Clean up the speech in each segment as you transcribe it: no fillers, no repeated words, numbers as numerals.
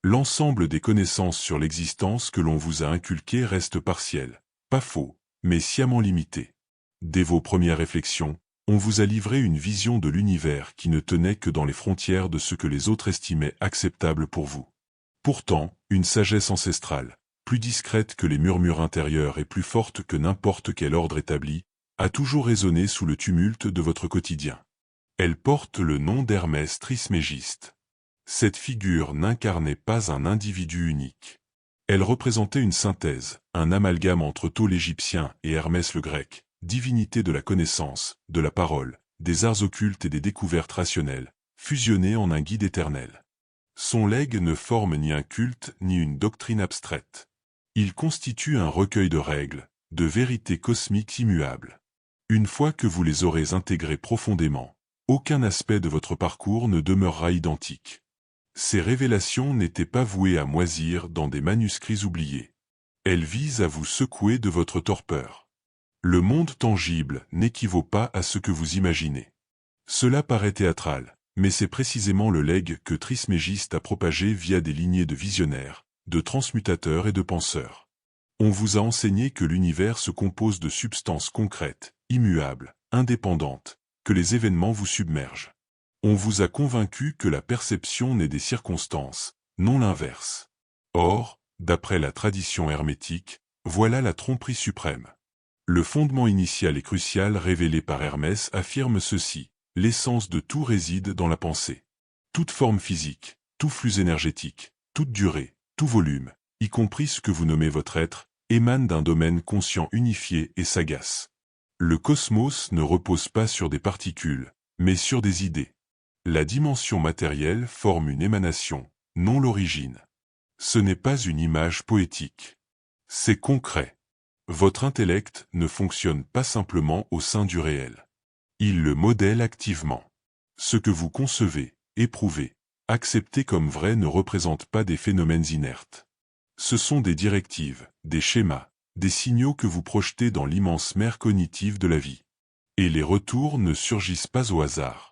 L'ensemble des connaissances sur l'existence que l'on vous a inculquées reste partiel, pas faux, mais sciemment limité. Dès vos premières réflexions, on vous a livré une vision de l'univers qui ne tenait que dans les frontières de ce que les autres estimaient acceptable pour vous. Pourtant, une sagesse ancestrale, plus discrète que les murmures intérieurs et plus forte que n'importe quel ordre établi, a toujours résonné sous le tumulte de votre quotidien. Elle porte le nom d'Hermès Trismégiste. Cette figure n'incarnait pas un individu unique. Elle représentait une synthèse, un amalgame entre Thoth l'Égyptien et Hermès le Grec, divinité de la connaissance, de la parole, des arts occultes et des découvertes rationnelles, fusionnés en un guide éternel. Son legs ne forme ni un culte ni une doctrine abstraite. Il constitue un recueil de règles, de vérités cosmiques immuables. Une fois que vous les aurez intégrées profondément, aucun aspect de votre parcours ne demeurera identique. Ces révélations n'étaient pas vouées à moisir dans des manuscrits oubliés. Elles visent à vous secouer de votre torpeur. Le monde tangible n'équivaut pas à ce que vous imaginez. Cela paraît théâtral, mais c'est précisément le legs que Trismégiste a propagé via des lignées de visionnaires, de transmutateurs et de penseurs. On vous a enseigné que l'univers se compose de substances concrètes, immuables, indépendantes, que les événements vous submergent. On vous a convaincu que la perception naît des circonstances, non l'inverse. Or, d'après la tradition hermétique, voilà la tromperie suprême. Le fondement initial et crucial révélé par Hermès affirme ceci: l'essence de tout réside dans la pensée. Toute forme physique, tout flux énergétique, toute durée, tout volume, y compris ce que vous nommez votre être, émane d'un domaine conscient unifié et sagace. Le cosmos ne repose pas sur des particules, mais sur des idées. La dimension matérielle forme une émanation, non l'origine. Ce n'est pas une image poétique. C'est concret. Votre intellect ne fonctionne pas simplement au sein du réel. Il le modèle activement. Ce que vous concevez, éprouvez, acceptez comme vrai ne représente pas des phénomènes inertes. Ce sont des directives, des schémas, des signaux que vous projetez dans l'immense mer cognitive de la vie. Et les retours ne surgissent pas au hasard.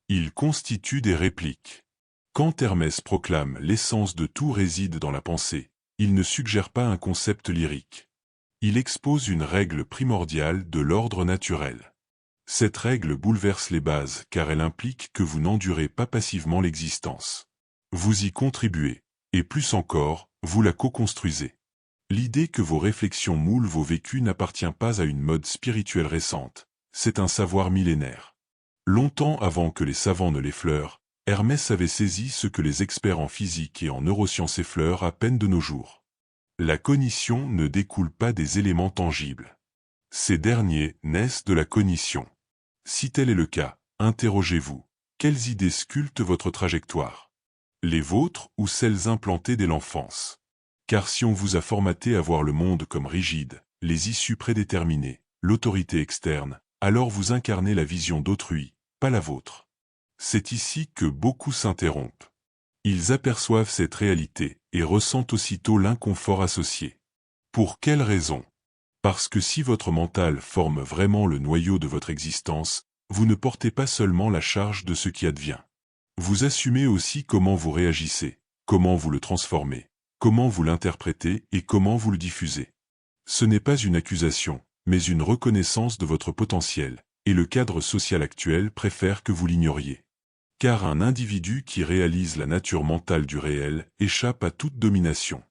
Ils constituent des répliques. Quand Hermès proclame l'essence de tout réside dans la pensée, il ne suggère pas un concept lyrique. Il expose une règle primordiale de l'ordre naturel. Cette règle bouleverse les bases car elle implique que vous n'endurez pas passivement l'existence. Vous y contribuez, et plus encore, vous la co-construisez. L'idée que vos réflexions moulent vos vécus n'appartient pas à une mode spirituelle récente, c'est un savoir millénaire. Longtemps avant que les savants ne l'effleurent, Hermès avait saisi ce que les experts en physique et en neurosciences effleurent à peine de nos jours. La cognition ne découle pas des éléments tangibles. Ces derniers naissent de la cognition. Si tel est le cas, interrogez-vous, quelles idées sculptent votre trajectoire? Les vôtres ou celles implantées dès l'enfance? Car si on vous a formaté à voir le monde comme rigide, les issues prédéterminées, l'autorité externe, alors vous incarnez la vision d'autrui, pas la vôtre. C'est ici que beaucoup s'interrompent. Ils aperçoivent cette réalité et ressentent aussitôt l'inconfort associé. Pour quelle raison? Parce que si votre mental forme vraiment le noyau de votre existence, vous ne portez pas seulement la charge de ce qui advient. Vous assumez aussi comment vous réagissez, comment vous le transformez, comment vous l'interprétez et comment vous le diffusez. Ce n'est pas une accusation, mais une reconnaissance de votre potentiel, et le cadre social actuel préfère que vous l'ignoriez. Car un individu qui réalise la nature mentale du réel échappe à toute domination.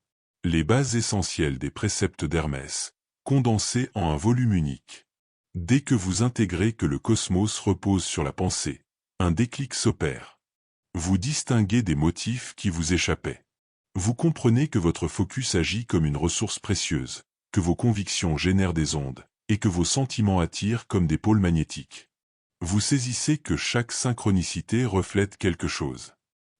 Les bases essentielles des préceptes d'Hermès, condensées en un volume unique. Dès que vous intégrez que le cosmos repose sur la pensée, un déclic s'opère. Vous distinguez des motifs qui vous échappaient. Vous comprenez que votre focus agit comme une ressource précieuse, que vos convictions génèrent des ondes, et que vos sentiments attirent comme des pôles magnétiques. Vous saisissez que chaque synchronicité reflète quelque chose.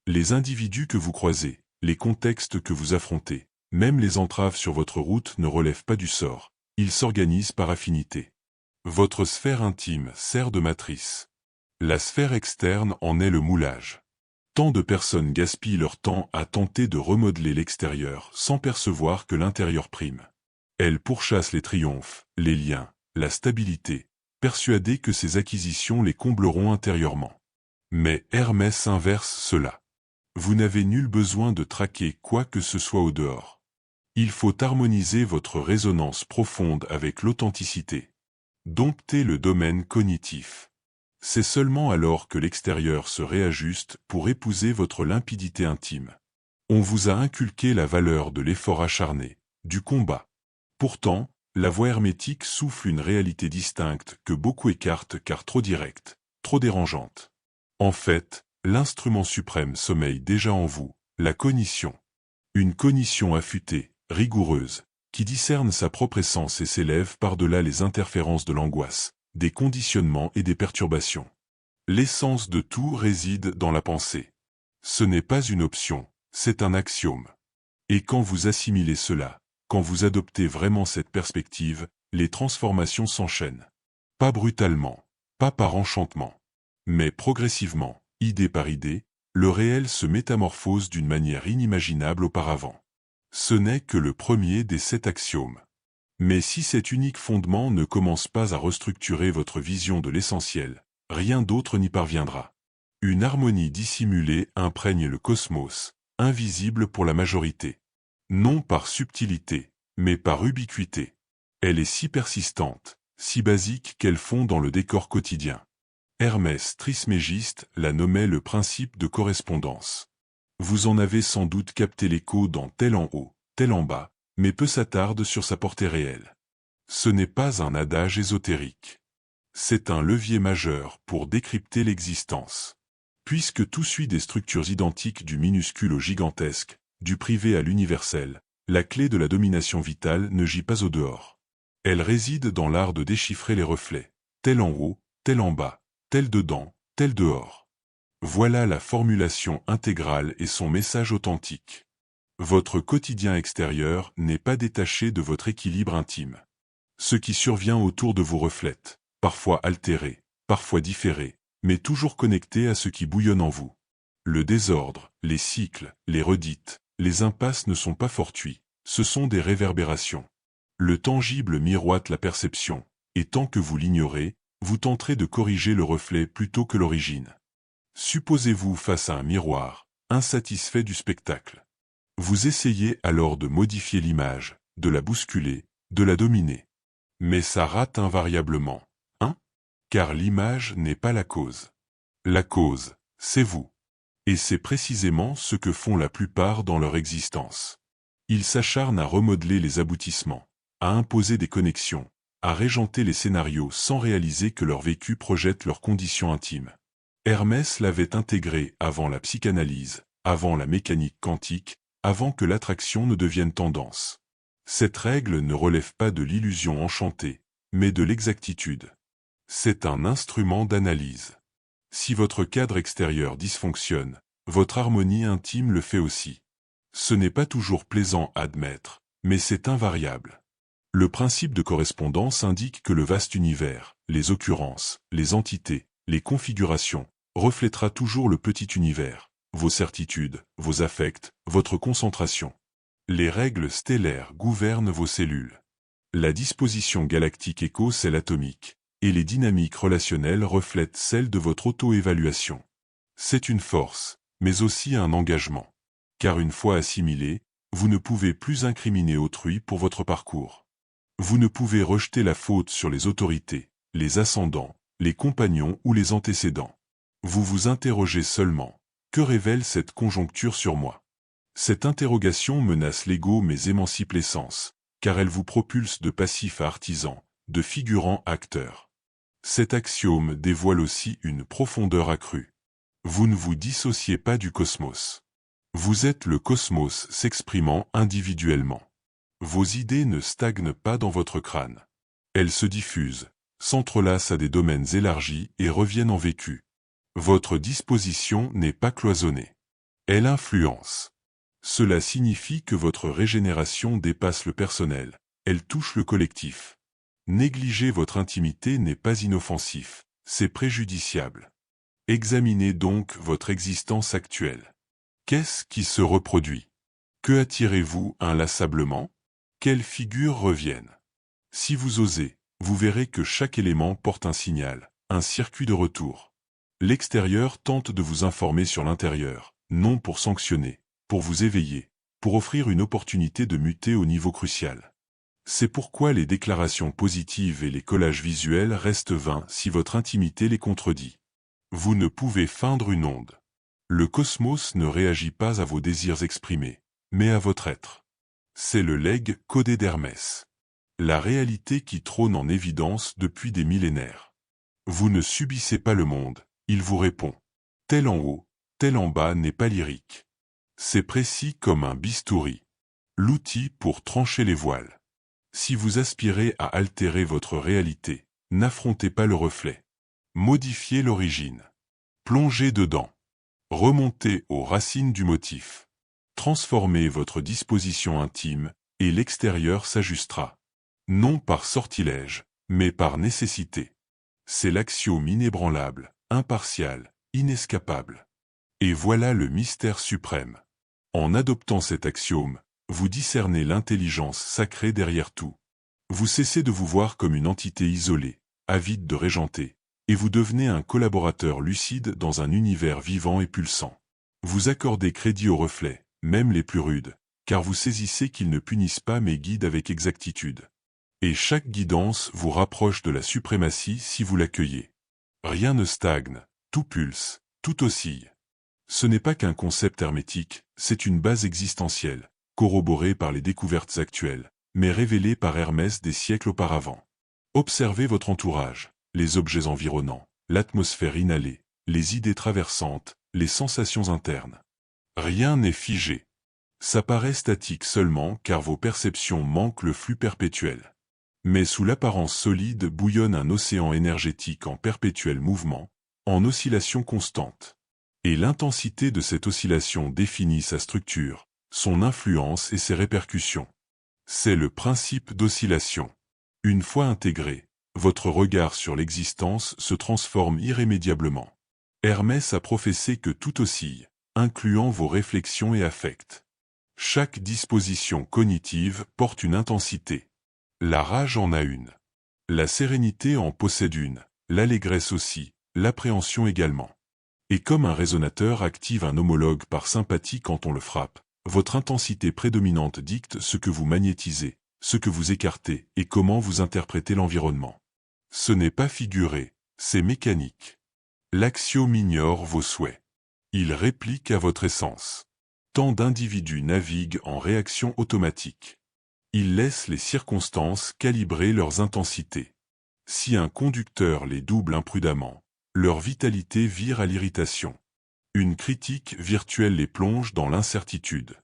Les individus que vous croisez, les contextes que vous affrontez, même les entraves sur votre route ne relèvent pas du sort, ils s'organisent par affinité. Votre sphère intime sert de matrice. La sphère externe en est le moulage. Tant de personnes gaspillent leur temps à tenter de remodeler l'extérieur sans percevoir que l'intérieur prime. Elles pourchassent les triomphes, les liens, la stabilité, persuadées que ces acquisitions les combleront intérieurement. Mais Hermès inverse cela. Vous n'avez nul besoin de traquer quoi que ce soit au dehors. Il faut harmoniser votre résonance profonde avec l'authenticité. Dompter le domaine cognitif. C'est seulement alors que l'extérieur se réajuste pour épouser votre limpidité intime. On vous a inculqué la valeur de l'effort acharné, du combat. Pourtant, la voix hermétique souffle une réalité distincte que beaucoup écartent car trop directe, trop dérangeante. En fait, l'instrument suprême sommeille déjà en vous, la cognition. Une cognition affûtée, rigoureuse, qui discerne sa propre essence et s'élève par-delà les interférences de l'angoisse, des conditionnements et des perturbations. L'essence de tout réside dans la pensée. Ce n'est pas une option, c'est un axiome. Et quand vous assimilez cela, quand vous adoptez vraiment cette perspective, les transformations s'enchaînent. Pas brutalement, pas par enchantement, mais progressivement, idée par idée, le réel se métamorphose d'une manière inimaginable auparavant. Ce n'est que le premier des 7 axiomes. Mais si cet unique fondement ne commence pas à restructurer votre vision de l'essentiel, rien d'autre n'y parviendra. Une harmonie dissimulée imprègne le cosmos, invisible pour la majorité. Non par subtilité, mais par ubiquité. Elle est si persistante, si basique qu'elle fond dans le décor quotidien. Hermès Trismégiste la nommait le principe de correspondance. Vous en avez sans doute capté l'écho dans Tel en haut, tel en bas, mais peu s'attarde sur sa portée réelle. Ce n'est pas un adage ésotérique. C'est un levier majeur pour décrypter l'existence. Puisque tout suit des structures identiques du minuscule au gigantesque, du privé à l'universel, la clé de la domination vitale ne gît pas au dehors. Elle réside dans l'art de déchiffrer les reflets, tel en haut, tel en bas, tel dedans, tel dehors. Voilà la formulation intégrale et son message authentique. Votre quotidien extérieur n'est pas détaché de votre équilibre intime. Ce qui survient autour de vous reflète, parfois altéré, parfois différé, mais toujours connecté à ce qui bouillonne en vous. Le désordre, les cycles, les redites, les impasses ne sont pas fortuits, ce sont des réverbérations. Le tangible miroite la perception, et tant que vous l'ignorez, vous tenterez de corriger le reflet plutôt que l'origine. Supposez-vous face à un miroir, insatisfait du spectacle. Vous essayez alors de modifier l'image, de la bousculer, de la dominer. Mais ça rate invariablement, hein? Car l'image n'est pas la cause. La cause, c'est vous. Et c'est précisément ce que font la plupart dans leur existence. Ils s'acharnent à remodeler les aboutissements, à imposer des connexions, à régenter les scénarios sans réaliser que leur vécu projette leurs conditions intimes. Hermès l'avait intégré avant la psychanalyse, avant la mécanique quantique, avant que l'attraction ne devienne tendance. Cette règle ne relève pas de l'illusion enchantée, mais de l'exactitude. C'est un instrument d'analyse. Si votre cadre extérieur dysfonctionne, votre harmonie intime le fait aussi. Ce n'est pas toujours plaisant à admettre, mais c'est invariable. Le principe de correspondance indique que le vaste univers, les occurrences, les entités, les configurations, reflètera toujours le petit univers, vos certitudes, vos affects, votre concentration. Les règles stellaires gouvernent vos cellules. La disposition galactique écho celle atomique, et les dynamiques relationnelles reflètent celles de votre auto-évaluation. C'est une force, mais aussi un engagement. Car une fois assimilé, vous ne pouvez plus incriminer autrui pour votre parcours. Vous ne pouvez rejeter la faute sur les autorités, les ascendants, les compagnons ou les antécédents. Vous vous interrogez seulement, que révèle cette conjoncture sur moi? Cette interrogation menace l'ego mais émancipe l'essence, car elle vous propulse de passif à artisan, de figurant à acteur. Cet axiome dévoile aussi une profondeur accrue. Vous ne vous dissociez pas du cosmos. Vous êtes le cosmos s'exprimant individuellement. Vos idées ne stagnent pas dans votre crâne. Elles se diffusent, s'entrelacent à des domaines élargis et reviennent en vécu. Votre disposition n'est pas cloisonnée. Elle influence. Cela signifie que votre régénération dépasse le personnel, elle touche le collectif. Négliger votre intimité n'est pas inoffensif, c'est préjudiciable. Examinez donc votre existence actuelle. Qu'est-ce qui se reproduit? Que attirez-vous inlassablement? Quelles figures reviennent? Si vous osez, vous verrez que chaque élément porte un signal, un circuit de retour. L'extérieur tente de vous informer sur l'intérieur, non pour sanctionner, pour vous éveiller, pour offrir une opportunité de muter au niveau crucial. C'est pourquoi les déclarations positives et les collages visuels restent vains si votre intimité les contredit. Vous ne pouvez feindre une onde. Le cosmos ne réagit pas à vos désirs exprimés, mais à votre être. C'est le legs codé d'Hermès. La réalité qui trône en évidence depuis des millénaires. Vous ne subissez pas le monde, il vous répond. Tel en haut, tel en bas n'est pas lyrique. C'est précis comme un bistouri. L'outil pour trancher les voiles. Si vous aspirez à altérer votre réalité, n'affrontez pas le reflet. Modifiez l'origine. Plongez dedans. Remontez aux racines du motif. Transformez votre disposition intime, et l'extérieur s'ajustera. Non par sortilège, mais par nécessité. C'est l'axiome inébranlable, impartial, inescapable. Et voilà le mystère suprême. En adoptant cet axiome, vous discernez l'intelligence sacrée derrière tout. Vous cessez de vous voir comme une entité isolée, avide de régenter, et vous devenez un collaborateur lucide dans un univers vivant et pulsant. Vous accordez crédit aux reflets, même les plus rudes, car vous saisissez qu'ils ne punissent pas mais guident avec exactitude. Et chaque guidance vous rapproche de la suprématie si vous l'accueillez. Rien ne stagne, tout pulse, tout oscille. Ce n'est pas qu'un concept hermétique, c'est une base existentielle, corroborée par les découvertes actuelles, mais révélée par Hermès des siècles auparavant. Observez votre entourage, les objets environnants, l'atmosphère inhalée, les idées traversantes, les sensations internes. Rien n'est figé. Ça paraît statique seulement car vos perceptions manquent le flux perpétuel. Mais sous l'apparence solide bouillonne un océan énergétique en perpétuel mouvement, en oscillation constante. Et l'intensité de cette oscillation définit sa structure, son influence et ses répercussions. C'est le principe d'oscillation. Une fois intégré, votre regard sur l'existence se transforme irrémédiablement. Hermès a professé que tout oscille, incluant vos réflexions et affects. Chaque disposition cognitive porte une intensité. La rage en a une. La sérénité en possède une, l'allégresse aussi, l'appréhension également. Et comme un résonateur active un homologue par sympathie quand on le frappe, votre intensité prédominante dicte ce que vous magnétisez, ce que vous écartez et comment vous interprétez l'environnement. Ce n'est pas figuré, c'est mécanique. L'axiome ignore vos souhaits. Il réplique à votre essence. Tant d'individus naviguent en réaction automatique. Ils laissent les circonstances calibrer leurs intensités. Si un conducteur les double imprudemment, leur vitalité vire à l'irritation. Une critique virtuelle les plonge dans l'incertitude.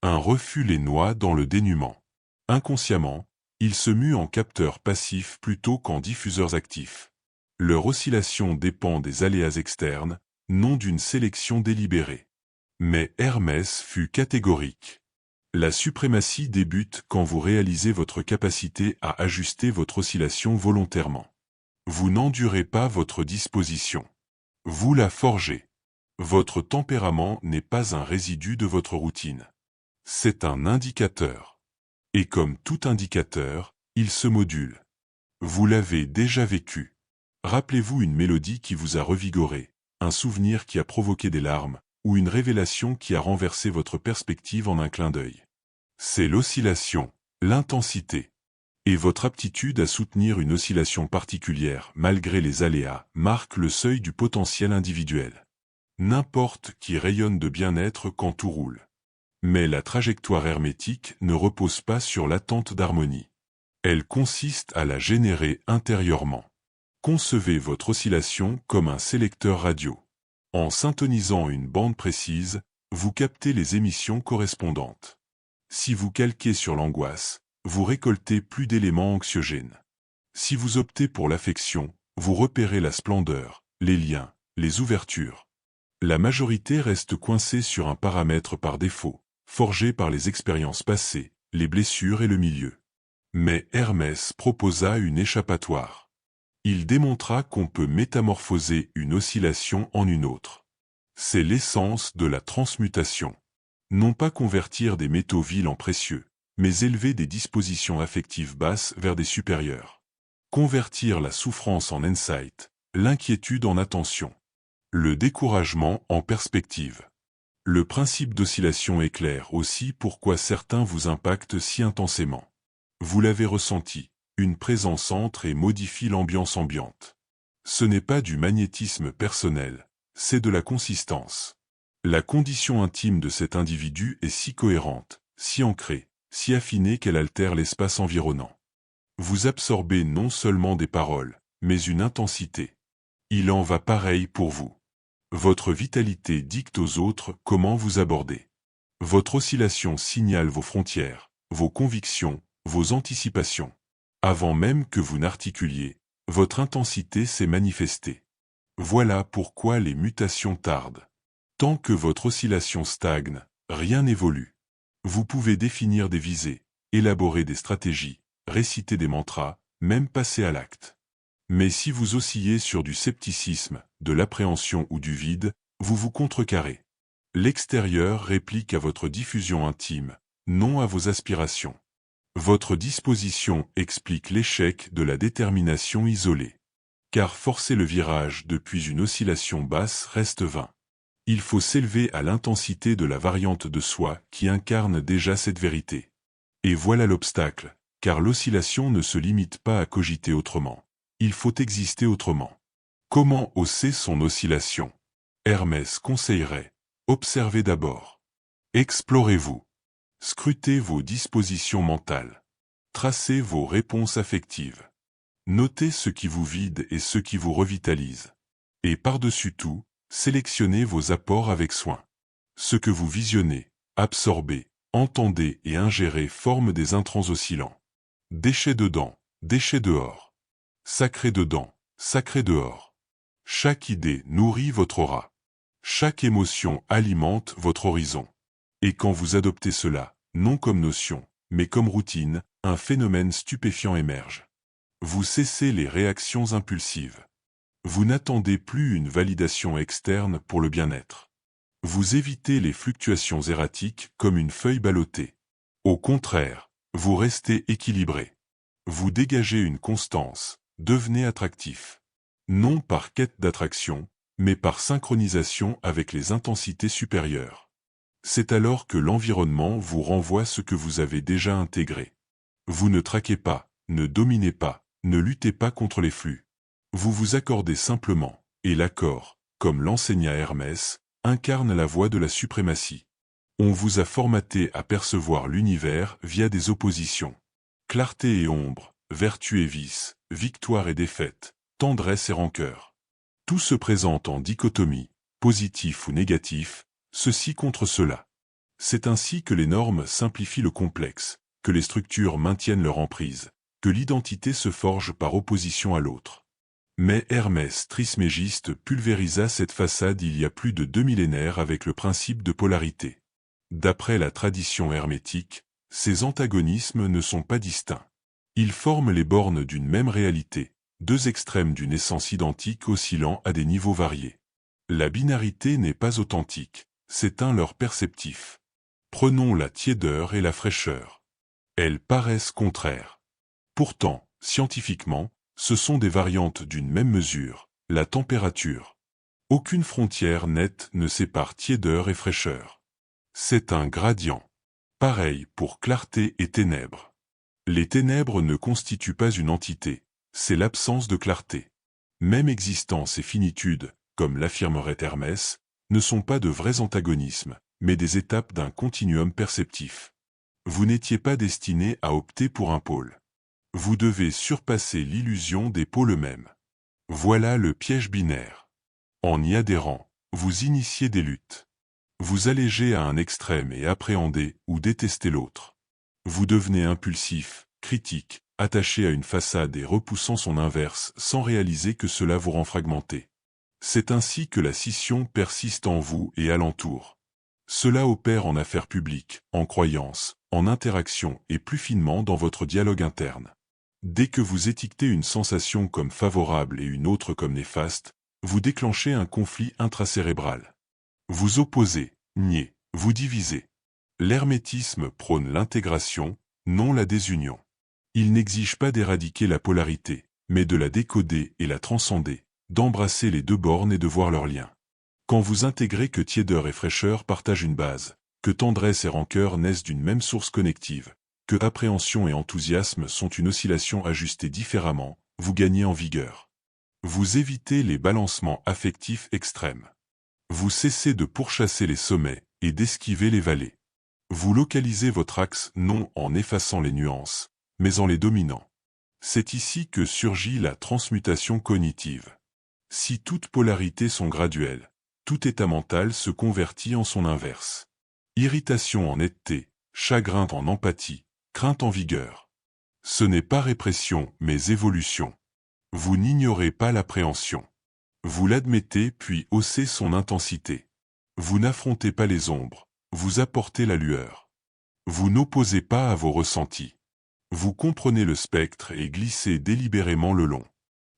Un refus les noie dans le dénuement. Inconsciemment, ils se muent en capteurs passifs plutôt qu'en diffuseurs actifs. Leur oscillation dépend des aléas externes, non d'une sélection délibérée. Mais Hermès fut catégorique. La suprématie débute quand vous réalisez votre capacité à ajuster votre oscillation volontairement. Vous n'endurez pas votre disposition. Vous la forgez. Votre tempérament n'est pas un résidu de votre routine. C'est un indicateur. Et comme tout indicateur, il se module. Vous l'avez déjà vécu. Rappelez-vous une mélodie qui vous a revigoré, un souvenir qui a provoqué des larmes, ou une révélation qui a renversé votre perspective en un clin d'œil. C'est l'oscillation, l'intensité. Et votre aptitude à soutenir une oscillation particulière, malgré les aléas, marque le seuil du potentiel individuel. N'importe qui rayonne de bien-être quand tout roule. Mais la trajectoire hermétique ne repose pas sur l'attente d'harmonie. Elle consiste à la générer intérieurement. Concevez votre oscillation comme un sélecteur radio. En syntonisant une bande précise, vous captez les émissions correspondantes. Si vous calquez sur l'angoisse, vous récoltez plus d'éléments anxiogènes. Si vous optez pour l'affection, vous repérez la splendeur, les liens, les ouvertures. La majorité reste coincée sur un paramètre par défaut, forgé par les expériences passées, les blessures et le milieu. Mais Hermès proposa une échappatoire. Il démontra qu'on peut métamorphoser une oscillation en une autre. C'est l'essence de la transmutation. Non pas convertir des métaux vils en précieux, mais élever des dispositions affectives basses vers des supérieures. Convertir la souffrance en insight, l'inquiétude en attention. Le découragement en perspective. Le principe d'oscillation éclaire aussi pourquoi certains vous impactent si intensément. Vous l'avez ressenti, une présence entre et modifie l'ambiance ambiante. Ce n'est pas du magnétisme personnel, c'est de la consistance. La condition intime de cet individu est si cohérente, si ancrée, si affinée qu'elle altère l'espace environnant. Vous absorbez non seulement des paroles, mais une intensité. Il en va pareil pour vous. Votre vitalité dicte aux autres comment vous abordez. Votre oscillation signale vos frontières, vos convictions, vos anticipations. Avant même que vous n'articuliez, votre intensité s'est manifestée. Voilà pourquoi les mutations tardent. Tant que votre oscillation stagne, rien n'évolue. Vous pouvez définir des visées, élaborer des stratégies, réciter des mantras, même passer à l'acte. Mais si vous oscillez sur du scepticisme, de l'appréhension ou du vide, vous vous contrecarrez. L'extérieur réplique à votre diffusion intime, non à vos aspirations. Votre disposition explique l'échec de la détermination isolée. Car forcer le virage depuis une oscillation basse reste vain. Il faut s'élever à l'intensité de la variante de soi qui incarne déjà cette vérité. Et voilà l'obstacle, car l'oscillation ne se limite pas à cogiter autrement. Il faut exister autrement. Comment hausser son oscillation? Hermès conseillerait: observez d'abord. Explorez-vous. Scrutez vos dispositions mentales. Tracez vos réponses affectives. Notez ce qui vous vide et ce qui vous revitalise. Et par-dessus tout, sélectionnez vos apports avec soin. Ce que vous visionnez, absorbez, entendez et ingérez forment des intrants oscillants. Déchets dedans, déchets dehors. Sacré dedans, sacré dehors. Chaque idée nourrit votre aura. Chaque émotion alimente votre horizon. Et quand vous adoptez cela, non comme notion, mais comme routine, un phénomène stupéfiant émerge. Vous cessez les réactions impulsives. Vous n'attendez plus une validation externe pour le bien-être. Vous évitez les fluctuations erratiques comme une feuille ballottée. Au contraire, vous restez équilibré. Vous dégagez une constance, devenez attractif. Non par quête d'attraction, mais par synchronisation avec les intensités supérieures. C'est alors que l'environnement vous renvoie ce que vous avez déjà intégré. Vous ne traquez pas, ne dominez pas, ne luttez pas contre les flux. Vous vous accordez simplement, et l'accord, comme l'enseigna Hermès, incarne la voie de la suprématie. On vous a formaté à percevoir l'univers via des oppositions. Clarté et ombre, vertu et vice, victoire et défaite, tendresse et rancœur. Tout se présente en dichotomie, positif ou négatif, ceci contre cela. C'est ainsi que les normes simplifient le complexe, que les structures maintiennent leur emprise, que l'identité se forge par opposition à l'autre. Mais Hermès Trismégiste pulvérisa cette façade il y a plus de 2 millénaires avec le principe de polarité. D'après la tradition hermétique, ces antagonismes ne sont pas distincts. Ils forment les bornes d'une même réalité, deux extrêmes d'une essence identique oscillant à des niveaux variés. La binarité n'est pas authentique, c'est un leurre perceptif. Prenons la tiédeur et la fraîcheur. Elles paraissent contraires. Pourtant, scientifiquement, ce sont des variantes d'une même mesure, la température. Aucune frontière nette ne sépare tiédeur et fraîcheur. C'est un gradient. Pareil pour clarté et ténèbres. Les ténèbres ne constituent pas une entité, c'est l'absence de clarté. Même existence et finitude, comme l'affirmerait Hermès, ne sont pas de vrais antagonismes, mais des étapes d'un continuum perceptif. Vous n'étiez pas destiné à opter pour un pôle. Vous devez surpasser l'illusion des pôles mêmes. Voilà le piège binaire. En y adhérant, vous initiez des luttes. Vous allégez à un extrême et appréhendez ou détestez l'autre. Vous devenez impulsif, critique, attaché à une façade et repoussant son inverse sans réaliser que cela vous rend fragmenté. C'est ainsi que la scission persiste en vous et alentour. Cela opère en affaires publiques, en croyances, en interactions et plus finement dans votre dialogue interne. Dès que vous étiquetez une sensation comme favorable et une autre comme néfaste, vous déclenchez un conflit intracérébral. Vous opposez, niez, vous divisez. L'hermétisme prône l'intégration, non la désunion. Il n'exige pas d'éradiquer la polarité, mais de la décoder et la transcender, d'embrasser les deux bornes et de voir leurs liens. Quand vous intégrez que tiédeur et fraîcheur partagent une base, que tendresse et rancœur naissent d'une même source connective, que appréhension et enthousiasme sont une oscillation ajustée différemment, vous gagnez en vigueur. Vous évitez les balancements affectifs extrêmes. Vous cessez de pourchasser les sommets et d'esquiver les vallées. Vous localisez votre axe non en effaçant les nuances, mais en les dominant. C'est ici que surgit la transmutation cognitive. Si toutes polarités sont graduelles, tout état mental se convertit en son inverse. Irritation en netteté, chagrin en empathie, crainte en vigueur. Ce n'est pas répression, mais évolution. Vous n'ignorez pas l'appréhension. Vous l'admettez puis haussez son intensité. Vous n'affrontez pas les ombres, vous apportez la lueur. Vous n'opposez pas à vos ressentis. Vous comprenez le spectre et glissez délibérément le long.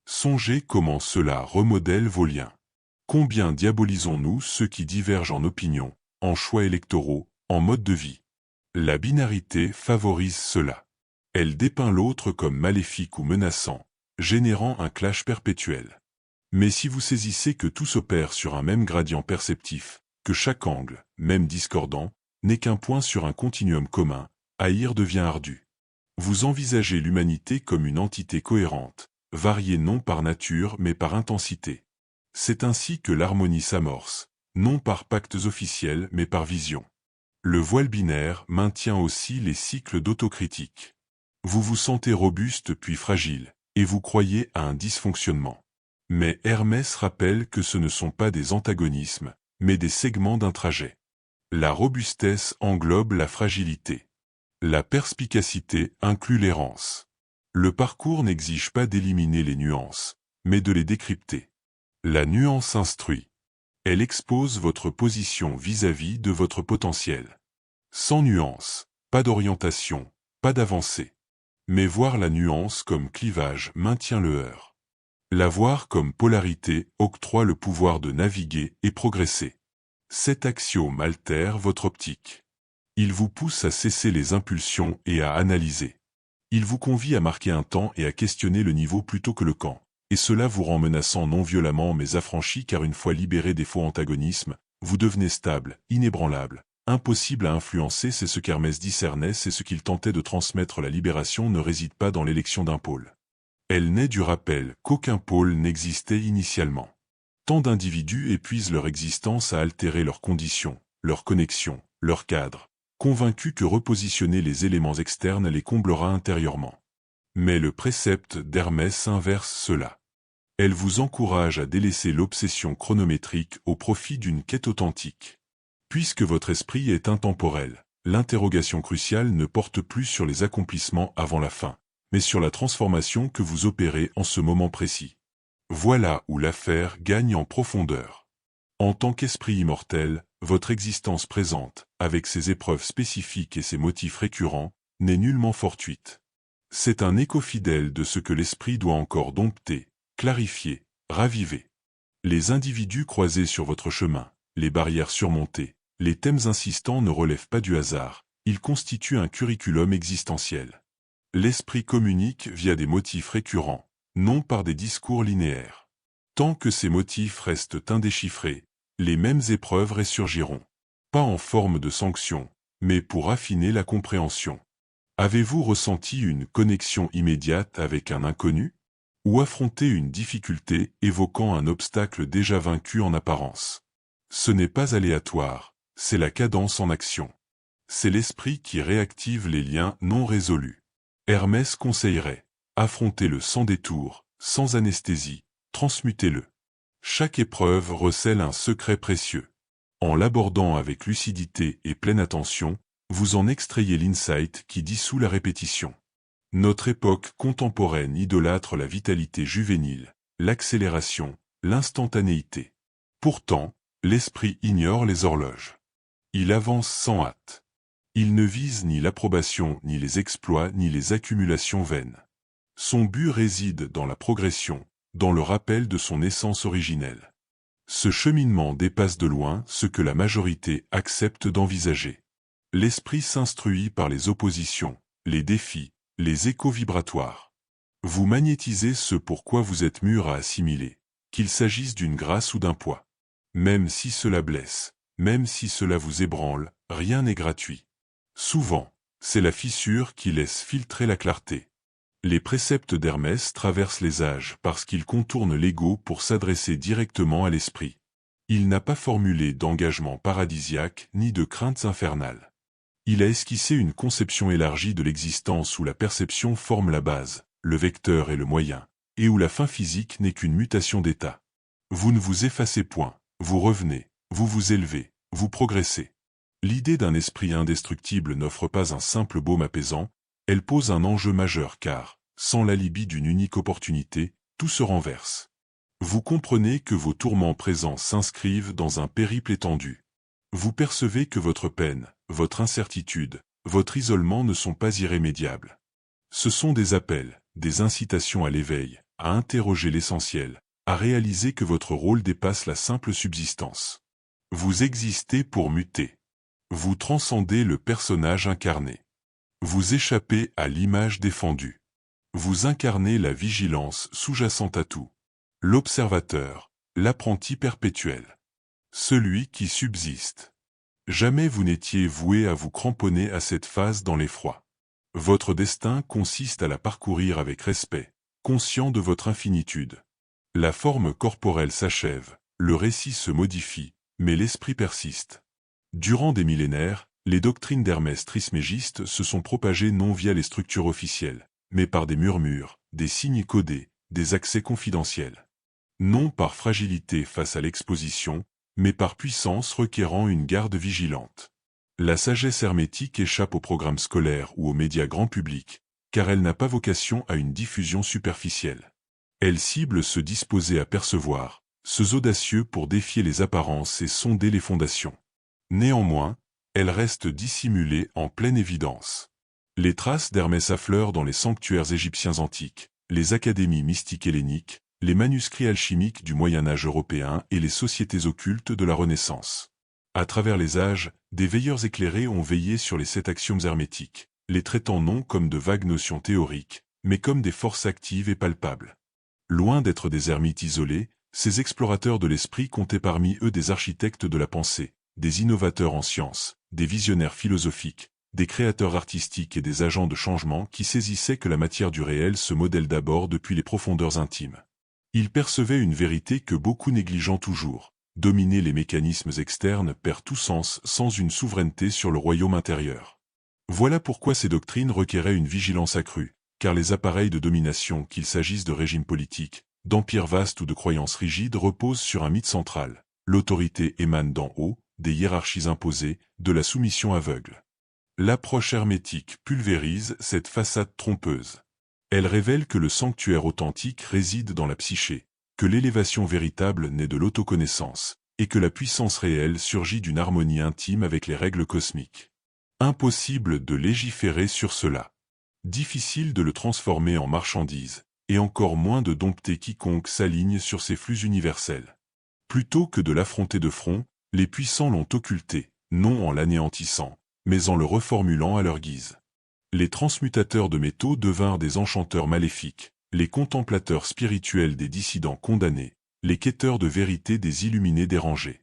Songez comment cela remodèle vos liens. Combien diabolisons-nous ceux qui divergent en opinion, en choix électoraux, en mode de vie? La binarité favorise cela. Elle dépeint l'autre comme maléfique ou menaçant, générant un clash perpétuel. Mais si vous saisissez que tout s'opère sur un même gradient perceptif, que chaque angle, même discordant, n'est qu'un point sur un continuum commun, haïr devient ardu. Vous envisagez l'humanité comme une entité cohérente, variée non par nature mais par intensité. C'est ainsi que l'harmonie s'amorce, non par pactes officiels mais par vision. Le voile binaire maintient aussi les cycles d'autocritique. Vous vous sentez robuste puis fragile, et vous croyez à un dysfonctionnement. Mais Hermès rappelle que ce ne sont pas des antagonismes, mais des segments d'un trajet. La robustesse englobe la fragilité. La perspicacité inclut l'errance. Le parcours n'exige pas d'éliminer les nuances, mais de les décrypter. La nuance instruit. Elle expose votre position vis-à-vis de votre potentiel. Sans nuance, pas d'orientation, pas d'avancée. Mais voir la nuance comme clivage maintient le heurt. La voir comme polarité octroie le pouvoir de naviguer et progresser. Cet axiome altère votre optique. Il vous pousse à cesser les impulsions et à analyser. Il vous convie à marquer un temps et à questionner le niveau plutôt que le quand. Et cela vous rend menaçant non violemment mais affranchi car une fois libéré des faux antagonismes, vous devenez stable, inébranlable. Impossible à influencer, c'est ce qu'Hermès discernait, c'est ce qu'il tentait de transmettre. La libération ne réside pas dans l'élection d'un pôle. Elle naît du rappel qu'aucun pôle n'existait initialement. Tant d'individus épuisent leur existence à altérer leurs conditions, leurs connexions, leurs cadres, convaincus que repositionner les éléments externes les comblera intérieurement. Mais le précepte d'Hermès inverse cela. Elle vous encourage à délaisser l'obsession chronométrique au profit d'une quête authentique. Puisque votre esprit est intemporel, l'interrogation cruciale ne porte plus sur les accomplissements avant la fin, mais sur la transformation que vous opérez en ce moment précis. Voilà où l'affaire gagne en profondeur. En tant qu'esprit immortel, votre existence présente, avec ses épreuves spécifiques et ses motifs récurrents, n'est nullement fortuite. C'est un écho fidèle de ce que l'esprit doit encore dompter, clarifier, raviver. Les individus croisés sur votre chemin, les barrières surmontées, les thèmes insistants ne relèvent pas du hasard, ils constituent un curriculum existentiel. L'esprit communique via des motifs récurrents, non par des discours linéaires. Tant que ces motifs restent indéchiffrés, les mêmes épreuves ressurgiront. Pas en forme de sanction, mais pour affiner la compréhension. Avez-vous ressenti une connexion immédiate avec un inconnu? Ou affronté une difficulté évoquant un obstacle déjà vaincu en apparence? Ce n'est pas aléatoire, c'est la cadence en action. C'est l'esprit qui réactive les liens non résolus. Hermès conseillerait, affrontez-le sans détour, sans anesthésie, transmutez-le. Chaque épreuve recèle un secret précieux. En l'abordant avec lucidité et pleine attention, vous en extrayez l'insight qui dissout la répétition. Notre époque contemporaine idolâtre la vitalité juvénile, l'accélération, l'instantanéité. Pourtant, l'esprit ignore les horloges. Il avance sans hâte. Il ne vise ni l'approbation, ni les exploits, ni les accumulations vaines. Son but réside dans la progression, dans le rappel de son essence originelle. Ce cheminement dépasse de loin ce que la majorité accepte d'envisager. L'esprit s'instruit par les oppositions, les défis, les échos vibratoires. Vous magnétisez ce pourquoi vous êtes mûr à assimiler, qu'il s'agisse d'une grâce ou d'un poids. Même si cela blesse, même si cela vous ébranle, rien n'est gratuit. Souvent, c'est la fissure qui laisse filtrer la clarté. Les préceptes d'Hermès traversent les âges parce qu'ils contournent l'ego pour s'adresser directement à l'esprit. Il n'a pas formulé d'engagement paradisiaque ni de craintes infernales. Il a esquissé une conception élargie de l'existence où la perception forme la base, le vecteur et le moyen, et où la fin physique n'est qu'une mutation d'état. Vous ne vous effacez point, vous revenez, vous vous élevez, vous progressez. L'idée d'un esprit indestructible n'offre pas un simple baume apaisant, elle pose un enjeu majeur car, sans l'alibi d'une unique opportunité, tout se renverse. Vous comprenez que vos tourments présents s'inscrivent dans un périple étendu. Vous percevez que votre peine, votre incertitude, votre isolement ne sont pas irrémédiables. Ce sont des appels, des incitations à l'éveil, à interroger l'essentiel, à réaliser que votre rôle dépasse la simple subsistance. Vous existez pour muter. Vous transcendez le personnage incarné. Vous échappez à l'image défendue. Vous incarnez la vigilance sous-jacente à tout. L'observateur, l'apprenti perpétuel. Celui qui subsiste. Jamais vous n'étiez voué à vous cramponner à cette phase dans l'effroi. Votre destin consiste à la parcourir avec respect, conscient de votre infinitude. La forme corporelle s'achève, le récit se modifie, mais l'esprit persiste. Durant des millénaires, les doctrines d'Hermès Trismégiste se sont propagées non via les structures officielles, mais par des murmures, des signes codés, des accès confidentiels. Non par fragilité face à l'exposition, mais par puissance requérant une garde vigilante. La sagesse hermétique échappe au programme scolaire ou aux médias grand public, car elle n'a pas vocation à une diffusion superficielle. Elle cible ceux disposés à percevoir, ceux audacieux pour défier les apparences et sonder les fondations. Néanmoins, elle reste dissimulée en pleine évidence. Les traces d'Hermès affleurent dans les sanctuaires égyptiens antiques, les académies mystiques helléniques, les manuscrits alchimiques du Moyen-Âge européen et les sociétés occultes de la Renaissance. À travers les âges, des veilleurs éclairés ont veillé sur les 7 axiomes hermétiques, les traitant non comme de vagues notions théoriques, mais comme des forces actives et palpables. Loin d'être des ermites isolés, ces explorateurs de l'esprit comptaient parmi eux des architectes de la pensée, des innovateurs en sciences, des visionnaires philosophiques, des créateurs artistiques et des agents de changement qui saisissaient que la matière du réel se modèle d'abord depuis les profondeurs intimes. Ils percevaient une vérité que beaucoup négligeant toujours. Dominer les mécanismes externes perd tout sens sans une souveraineté sur le royaume intérieur. Voilà pourquoi ces doctrines requéraient une vigilance accrue, car les appareils de domination, qu'il s'agisse de régimes politiques, d'empires vastes ou de croyances rigides, reposent sur un mythe central. L'autorité émane d'en haut, des hiérarchies imposées, de la soumission aveugle. L'approche hermétique pulvérise cette façade trompeuse. Elle révèle que le sanctuaire authentique réside dans la psyché, que l'élévation véritable naît de l'autoconnaissance, et que la puissance réelle surgit d'une harmonie intime avec les règles cosmiques. Impossible de légiférer sur cela. Difficile de le transformer en marchandise, et encore moins de dompter quiconque s'aligne sur ces flux universels. Plutôt que de l'affronter de front, les puissants l'ont occulté, non en l'anéantissant, mais en le reformulant à leur guise. Les transmutateurs de métaux devinrent des enchanteurs maléfiques, les contemplateurs spirituels des dissidents condamnés, les quêteurs de vérité des illuminés dérangés.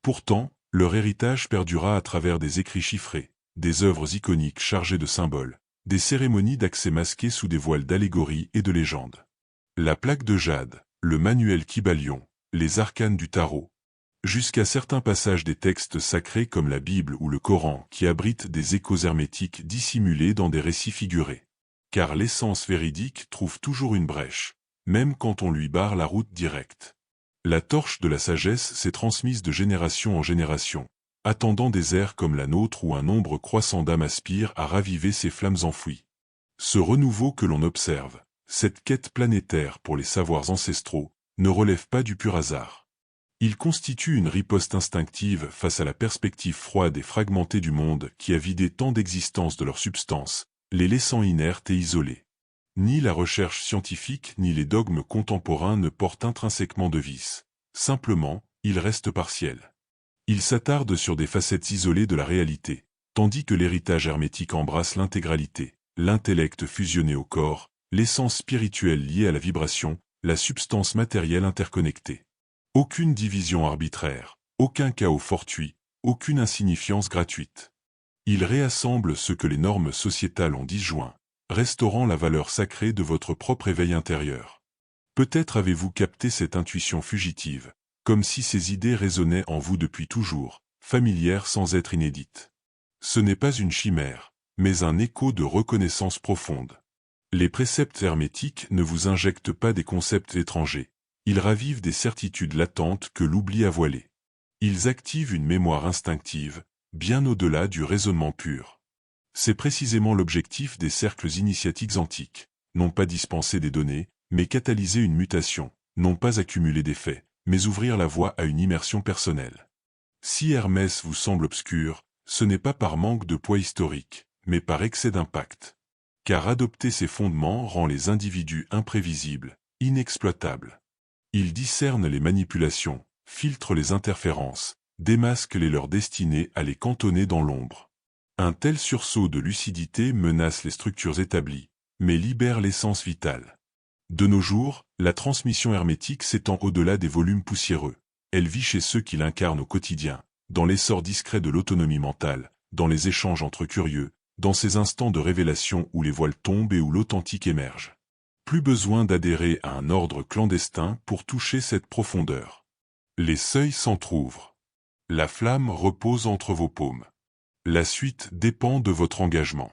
Pourtant, leur héritage perdura à travers des écrits chiffrés, des œuvres iconiques chargées de symboles, des cérémonies d'accès masquées sous des voiles d'allégories et de légendes. La plaque de jade, le manuel Kybalion, les arcanes du tarot, jusqu'à certains passages des textes sacrés comme la Bible ou le Coran qui abritent des échos hermétiques dissimulés dans des récits figurés. Car l'essence véridique trouve toujours une brèche, même quand on lui barre la route directe. La torche de la sagesse s'est transmise de génération en génération, attendant des ères comme la nôtre où un nombre croissant d'âmes aspire à raviver ces flammes enfouies. Ce renouveau que l'on observe, cette quête planétaire pour les savoirs ancestraux, ne relève pas du pur hasard. Il constitue une riposte instinctive face à la perspective froide et fragmentée du monde qui a vidé tant d'existence de leur substance, les laissant inertes et isolés. Ni la recherche scientifique ni les dogmes contemporains ne portent intrinsèquement de vice. Simplement, ils restent partiels. Ils s'attardent sur des facettes isolées de la réalité, tandis que l'héritage hermétique embrasse l'intégralité, l'intellect fusionné au corps, l'essence spirituelle liée à la vibration, la substance matérielle interconnectée. Aucune division arbitraire, aucun chaos fortuit, aucune insignifiance gratuite. Il réassemble ce que les normes sociétales ont disjoint, restaurant la valeur sacrée de votre propre éveil intérieur. Peut-être avez-vous capté cette intuition fugitive, comme si ces idées résonnaient en vous depuis toujours, familières sans être inédites. Ce n'est pas une chimère, mais un écho de reconnaissance profonde. Les préceptes hermétiques ne vous injectent pas des concepts étrangers, ils ravivent des certitudes latentes que l'oubli a voilées. Ils activent une mémoire instinctive, bien au-delà du raisonnement pur. C'est précisément l'objectif des cercles initiatiques antiques, non pas dispenser des données, mais catalyser une mutation, non pas accumuler des faits, mais ouvrir la voie à une immersion personnelle. Si Hermès vous semble obscur, ce n'est pas par manque de poids historique, mais par excès d'impact. Car adopter ces fondements rend les individus imprévisibles, inexploitables. Ils discernent les manipulations, filtrent les interférences, démasquent les leurs destinées à les cantonner dans l'ombre. Un tel sursaut de lucidité menace les structures établies, mais libère l'essence vitale. De nos jours, la transmission hermétique s'étend au-delà des volumes poussiéreux. Elle vit chez ceux qui l'incarnent au quotidien, dans l'essor discret de l'autonomie mentale, dans les échanges entre curieux, dans ces instants de révélation où les voiles tombent et où l'authentique émerge. Plus besoin d'adhérer à un ordre clandestin pour toucher cette profondeur. Les seuils s'entr'ouvrent. La flamme repose entre vos paumes. La suite dépend de votre engagement.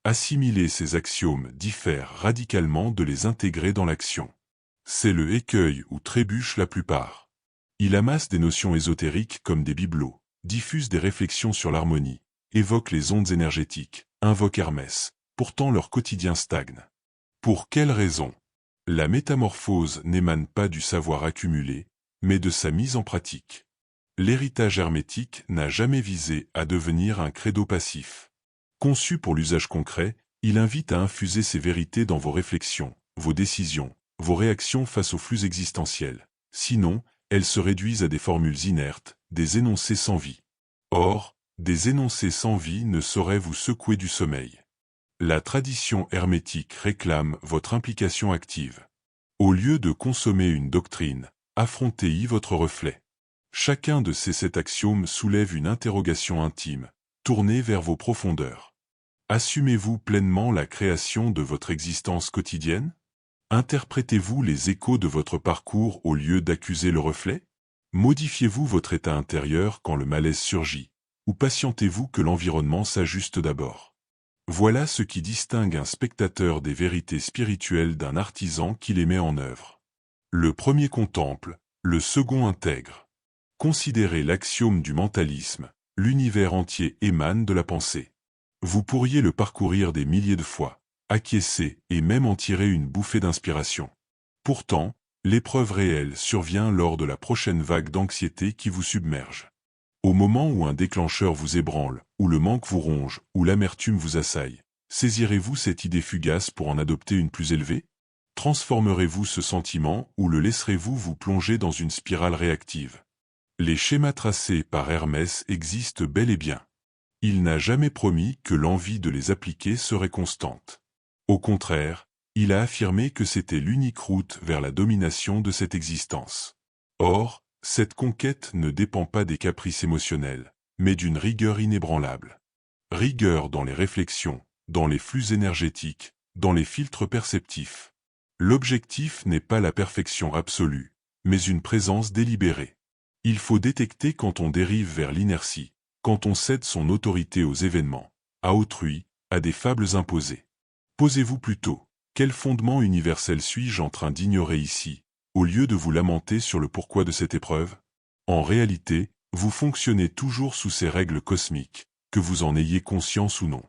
Assimiler ces axiomes diffère radicalement de les intégrer dans l'action. C'est le écueil où trébuchent la plupart. Il amasse des notions ésotériques comme des bibelots, diffuse des réflexions sur l'harmonie, évoque les ondes énergétiques, invoque Hermès, pourtant leur quotidien stagne. Pour quelle raison? La métamorphose n'émane pas du savoir accumulé, mais de sa mise en pratique. L'héritage hermétique n'a jamais visé à devenir un credo passif. Conçu pour l'usage concret, il invite à infuser ces vérités dans vos réflexions, vos décisions, vos réactions face aux flux existentiels. Sinon, elles se réduisent à des formules inertes, des énoncés sans vie. Or, des énoncés sans vie ne sauraient vous secouer du sommeil. La tradition hermétique réclame votre implication active. Au lieu de consommer une doctrine, affrontez-y votre reflet. Chacun de ces 7 axiomes soulève une interrogation intime, tournée vers vos profondeurs. Assumez-vous pleinement la création de votre existence quotidienne? Interprétez-vous les échos de votre parcours au lieu d'accuser le reflet? Modifiez-vous votre état intérieur quand le malaise surgit, ou patientez-vous que l'environnement s'ajuste d'abord? Voilà ce qui distingue un spectateur des vérités spirituelles d'un artisan qui les met en œuvre. Le premier contemple, le second intègre. Considérez l'axiome du mentalisme, l'univers entier émane de la pensée. Vous pourriez le parcourir des milliers de fois, acquiescer et même en tirer une bouffée d'inspiration. Pourtant, l'épreuve réelle survient lors de la prochaine vague d'anxiété qui vous submerge. Au moment où un déclencheur vous ébranle, où le manque vous ronge, où l'amertume vous assaille, saisirez-vous cette idée fugace pour en adopter une plus élevée? Transformerez-vous ce sentiment ou le laisserez-vous vous plonger dans une spirale réactive? Les schémas tracés par Hermès existent bel et bien. Il n'a jamais promis que l'envie de les appliquer serait constante. Au contraire, il a affirmé que c'était l'unique route vers la domination de cette existence. Or, cette conquête ne dépend pas des caprices émotionnels, mais d'une rigueur inébranlable. Rigueur dans les réflexions, dans les flux énergétiques, dans les filtres perceptifs. L'objectif n'est pas la perfection absolue, mais une présence délibérée. Il faut détecter quand on dérive vers l'inertie, quand on cède son autorité aux événements, à autrui, à des fables imposées. Posez-vous plutôt, quel fondement universel suis-je en train d'ignorer ici, au lieu de vous lamenter sur le pourquoi de cette épreuve? En réalité, vous fonctionnez toujours sous ces règles cosmiques, que vous en ayez conscience ou non.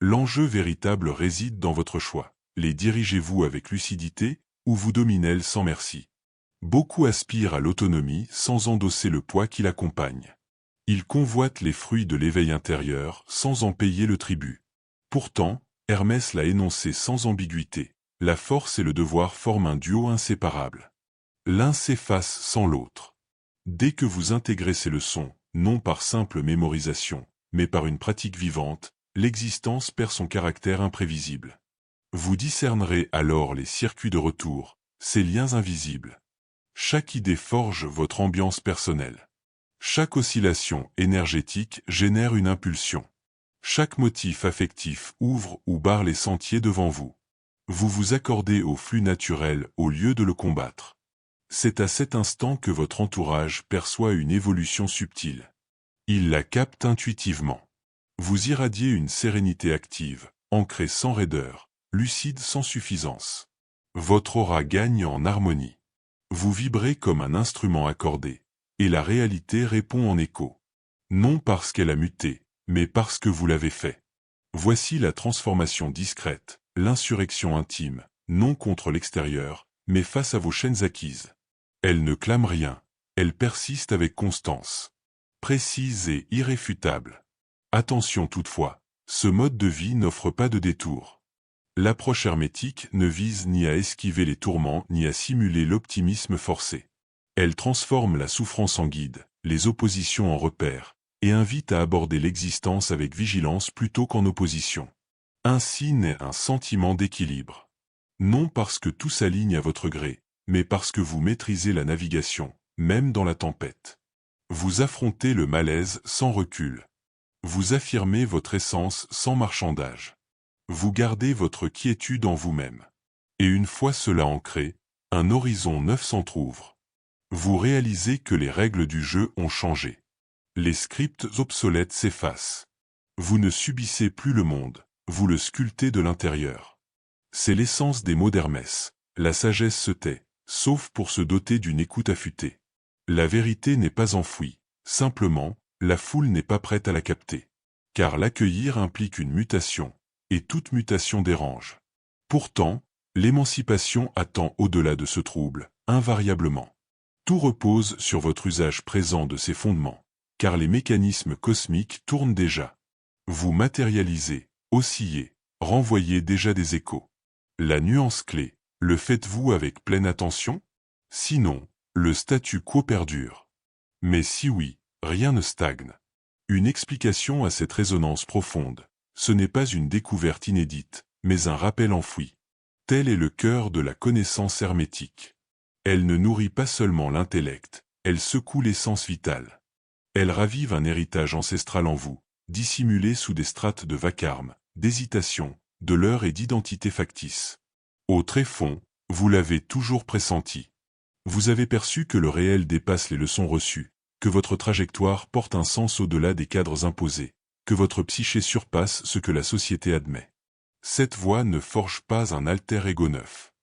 L'enjeu véritable réside dans votre choix. Les dirigez-vous avec lucidité, ou vous dominez-les sans merci? Beaucoup aspirent à l'autonomie sans endosser le poids qui l'accompagne. Ils convoitent les fruits de l'éveil intérieur sans en payer le tribut. Pourtant, Hermès l'a énoncé sans ambiguïté, la force et le devoir forment un duo inséparable. L'un s'efface sans l'autre. Dès que vous intégrez ces leçons, non par simple mémorisation, mais par une pratique vivante, l'existence perd son caractère imprévisible. Vous discernerez alors les circuits de retour, ces liens invisibles. Chaque idée forge votre ambiance personnelle. Chaque oscillation énergétique génère une impulsion. Chaque motif affectif ouvre ou barre les sentiers devant vous. Vous vous accordez au flux naturel au lieu de le combattre. C'est à cet instant que votre entourage perçoit une évolution subtile. Il la capte intuitivement. Vous irradiez une sérénité active, ancrée sans raideur, lucide sans suffisance. Votre aura gagne en harmonie. Vous vibrez comme un instrument accordé, et la réalité répond en écho. Non parce qu'elle a muté, mais parce que vous l'avez fait. Voici la transformation discrète, l'insurrection intime, non contre l'extérieur, mais face à vos chaînes acquises. Elle ne clame rien, elle persiste avec constance. Précise et irréfutable. Attention toutefois, ce mode de vie n'offre pas de détour. L'approche hermétique ne vise ni à esquiver les tourments ni à simuler l'optimisme forcé. Elle transforme la souffrance en guide, les oppositions en repères, et invite à aborder l'existence avec vigilance plutôt qu'en opposition. Ainsi naît un sentiment d'équilibre. Non parce que tout s'aligne à votre gré, mais parce que vous maîtrisez la navigation, même dans la tempête. Vous affrontez le malaise sans recul. Vous affirmez votre essence sans marchandage. Vous gardez votre quiétude en vous-même. Et une fois cela ancré, un horizon neuf s'entr'ouvre. Vous réalisez que les règles du jeu ont changé. Les scripts obsolètes s'effacent. Vous ne subissez plus le monde, vous le sculptez de l'intérieur. C'est l'essence des mots d'Hermès. La sagesse se tait, sauf pour se doter d'une écoute affûtée. La vérité n'est pas enfouie, simplement, la foule n'est pas prête à la capter. Car l'accueillir implique une mutation, et toute mutation dérange. Pourtant, l'émancipation attend au-delà de ce trouble, invariablement. Tout repose sur votre usage présent de ses fondements, car les mécanismes cosmiques tournent déjà. Vous matérialisez, oscillez, renvoyez déjà des échos. La nuance clé, le faites-vous avec pleine attention? Sinon, le statu quo perdure. Mais si oui, rien ne stagne. Une explication à cette résonance profonde, ce n'est pas une découverte inédite, mais un rappel enfoui. Tel est le cœur de la connaissance hermétique. Elle ne nourrit pas seulement l'intellect, elle secoue l'essence vitale. Elle ravive un héritage ancestral en vous, dissimulé sous des strates de vacarme, d'hésitation, de leurre et d'identité factice. Au tréfonds, vous l'avez toujours pressenti. Vous avez perçu que le réel dépasse les leçons reçues, que votre trajectoire porte un sens au-delà des cadres imposés, que votre psyché surpasse ce que la société admet. Cette voie ne forge pas un alter ego neuf.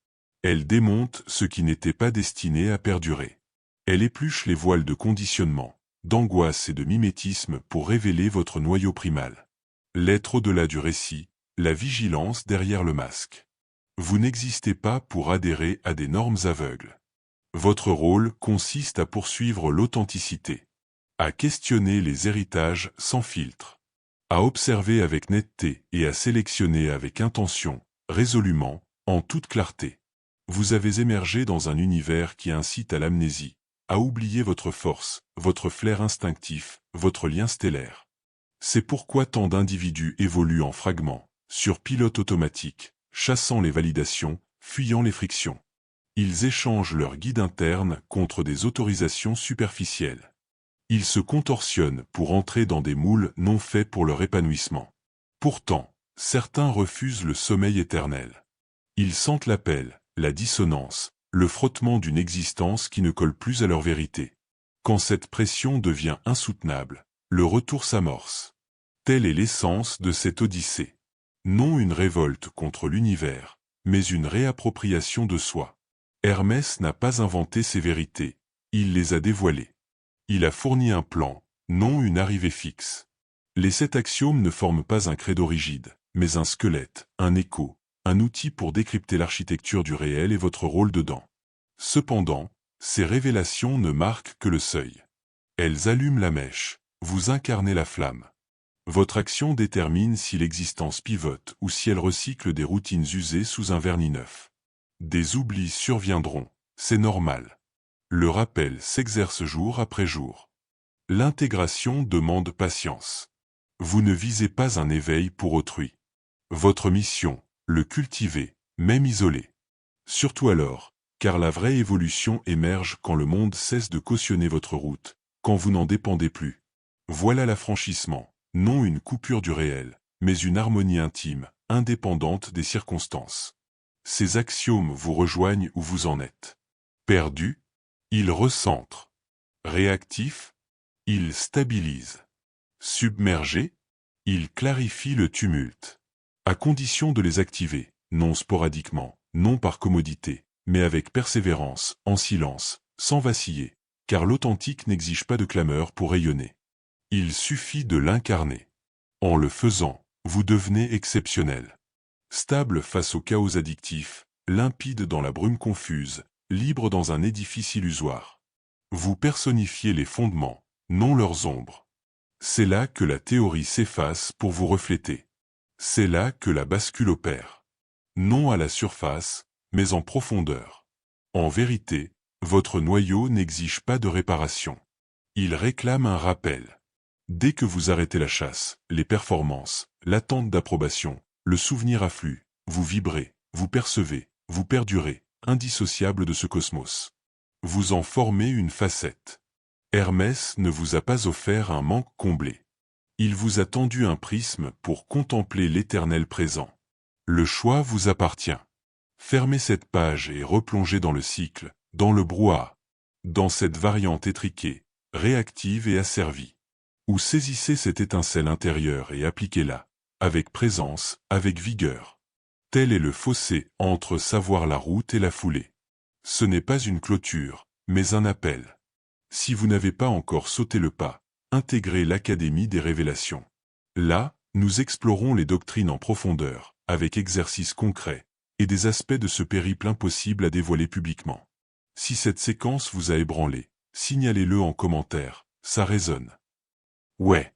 Elle démonte ce qui n'était pas destiné à perdurer. Elle épluche les voiles de conditionnement, d'angoisse et de mimétisme pour révéler votre noyau primal. L'être au-delà du récit, la vigilance derrière le masque. Vous n'existez pas pour adhérer à des normes aveugles. Votre rôle consiste à poursuivre l'authenticité, à questionner les héritages sans filtre, à observer avec netteté et à sélectionner avec intention, résolument, en toute clarté. Vous avez émergé dans un univers qui incite à l'amnésie, à oublier votre force, votre flair instinctif, votre lien stellaire. C'est pourquoi tant d'individus évoluent en fragments, sur pilote automatique, chassant les validations, fuyant les frictions. Ils échangent leur guide interne contre des autorisations superficielles. Ils se contorsionnent pour entrer dans des moules non faits pour leur épanouissement. Pourtant, certains refusent le sommeil éternel. Ils sentent l'appel, la dissonance, le frottement d'une existence qui ne colle plus à leur vérité. Quand cette pression devient insoutenable, le retour s'amorce. Telle est l'essence de cette odyssée. Non une révolte contre l'univers, mais une réappropriation de soi. Hermès n'a pas inventé ces vérités, il les a dévoilées. Il a fourni un plan, non une arrivée fixe. Les 7 axiomes ne forment pas un credo rigide, mais un squelette, un écho, un outil pour décrypter l'architecture du réel et votre rôle dedans. Cependant, ces révélations ne marquent que le seuil. Elles allument la mèche, vous incarnez la flamme. Votre action détermine si l'existence pivote ou si elle recycle des routines usées sous un vernis neuf. Des oublis surviendront, c'est normal. Le rappel s'exerce jour après jour. L'intégration demande patience. Vous ne visez pas un éveil pour autrui. Votre mission, le cultiver, même isolé. Surtout alors, car la vraie évolution émerge quand le monde cesse de cautionner votre route, quand vous n'en dépendez plus. Voilà l'affranchissement, non une coupure du réel, mais une harmonie intime, indépendante des circonstances. Ces axiomes vous rejoignent où vous en êtes. Perdu, ils recentrent. Réactif, ils stabilisent. Submergé, ils clarifient le tumulte. À condition de les activer, non sporadiquement, non par commodité, mais avec persévérance, en silence, sans vaciller, car l'authentique n'exige pas de clameur pour rayonner. Il suffit de l'incarner. En le faisant, vous devenez exceptionnel. Stable face au chaos addictif, limpide dans la brume confuse, libre dans un édifice illusoire. Vous personnifiez les fondements, non leurs ombres. C'est là que la théorie s'efface pour vous refléter. C'est là que la bascule opère. Non à la surface, mais en profondeur. En vérité, votre noyau n'exige pas de réparation. Il réclame un rappel. Dès que vous arrêtez la chasse, les performances, l'attente d'approbation, le souvenir afflue, vous vibrez, vous percevez, vous perdurez, indissociable de ce cosmos. Vous en formez une facette. Hermès ne vous a pas offert un manque comblé. Il vous a tendu un prisme pour contempler l'éternel présent. Le choix vous appartient. Fermez cette page et replongez dans le cycle, dans le brouhaha, dans cette variante étriquée, réactive et asservie. Ou saisissez cette étincelle intérieure et appliquez-la, avec présence, avec vigueur. Tel est le fossé entre savoir la route et la foulée. Ce n'est pas une clôture, mais un appel. Si vous n'avez pas encore sauté le pas, intégrez l'Académie des Révélations. Là, nous explorons les doctrines en profondeur, avec exercices concrets, et des aspects de ce périple impossible à dévoiler publiquement. Si cette séquence vous a ébranlé, signalez-le en commentaire, ça résonne. Ouais.